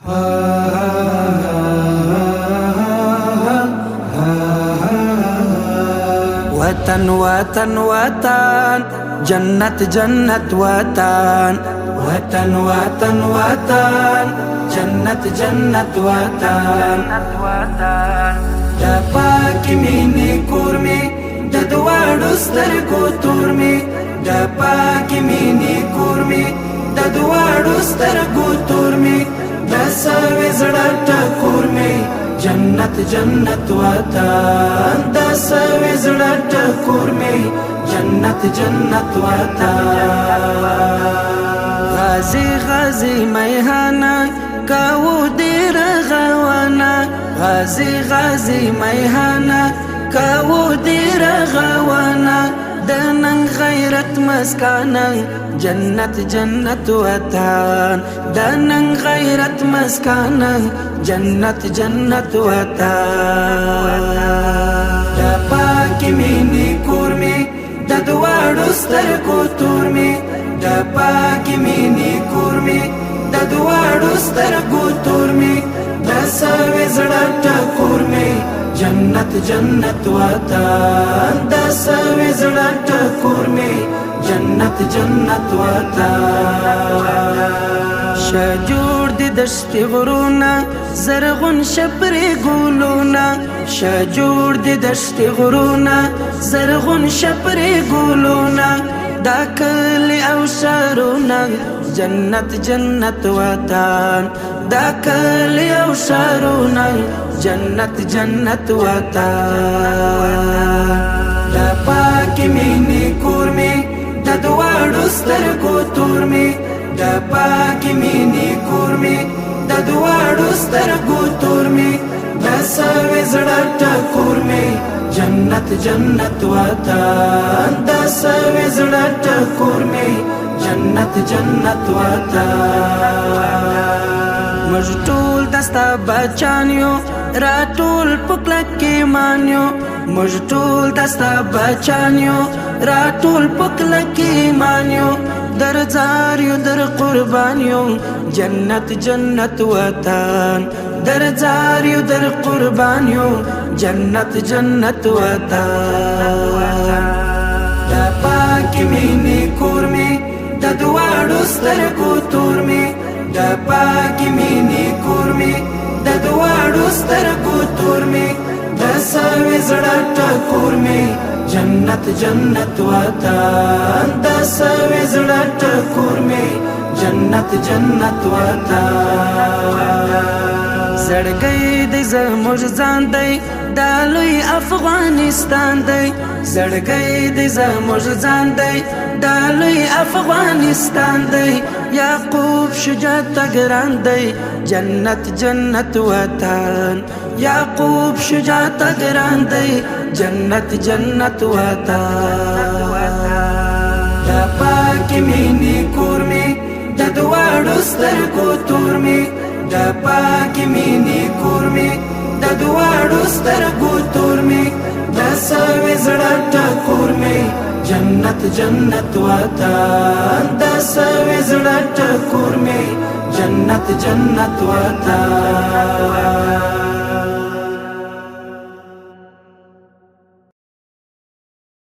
وطن وطن وطن جنت جنت وطن وطن وطن وطن جنت جنت وطن دا پاکی مینی کور می دا دواړو سترګو تور می دا پاکی مینی کور می دا دواړو سترګو تور می دا سوي زړه ټکور می جنت جنت وطن دا سوي زړه ټکور می جنت جنت وطن غازی غازی میهانا کاو دیر غوانا غازی غازی میهانا کاو دیر غوانا دنن غیرت مسکانا جنت جنت وطن دنن غیرت مسکانا جنت جنت وطن دا پاکی مینی کور می دا دواړو سترګو تور می دا پاکی مینی کور می دا دواړو سترګو تور می دا سوي زړه ټکور می جنت جنت وطن دا سوي زړه ټکور می جنت جنت وطن شجور دی دشتی غرونا زرغون شپری گولونا شجور دی دشتی غرونا زرغون شپری گولونا دا کلی او شارونا جنت جنت وطن دا کلی او شارونا جنت جنت وطن دا پاکی مینی کور می دا دواړو سترګو تور می دا پاکی مینی کور می دا دواړو سترګو تور می دا سوي زړه ټکور می جنت جنت وطن دا سوي زړه ټکور می جنت جنت وطن موږ ټول دستا بچانیو را ټول پکلک کې مانیو موږ ټول دستا بچانیو را ټول پکلک کې مانیو در زاریو در قربانیو جنت جنت وطن در زاریو در قربانیو جنت جنت وطن دا پاکی مینی کور می دا دواړو سترګو تور می دا پاکی مینی کور می دا دواړو سترګو تور می دا سوي زړه ټکور می جنت جنت وطن دا سوي زړه ټکور می جنت جنت وطن زړګی د زموږ ځان دی دا لوی افغانستان دی زړګی د زموږ ځان دی دا لوی افغانستان دی یعقوب شجاعت ګران دی جنت جنت وطن یعقوب شجاعت ګران دی جنت جنت وطن دا پاکی مینی کور می دا دواړو سترګو تور می دا پاکی مینی کور می دا دواړو سترګو تور می دا سوي زړه ټکور می جنت جنت وطن دا سوي زړه ټکور می جنت جنت وطن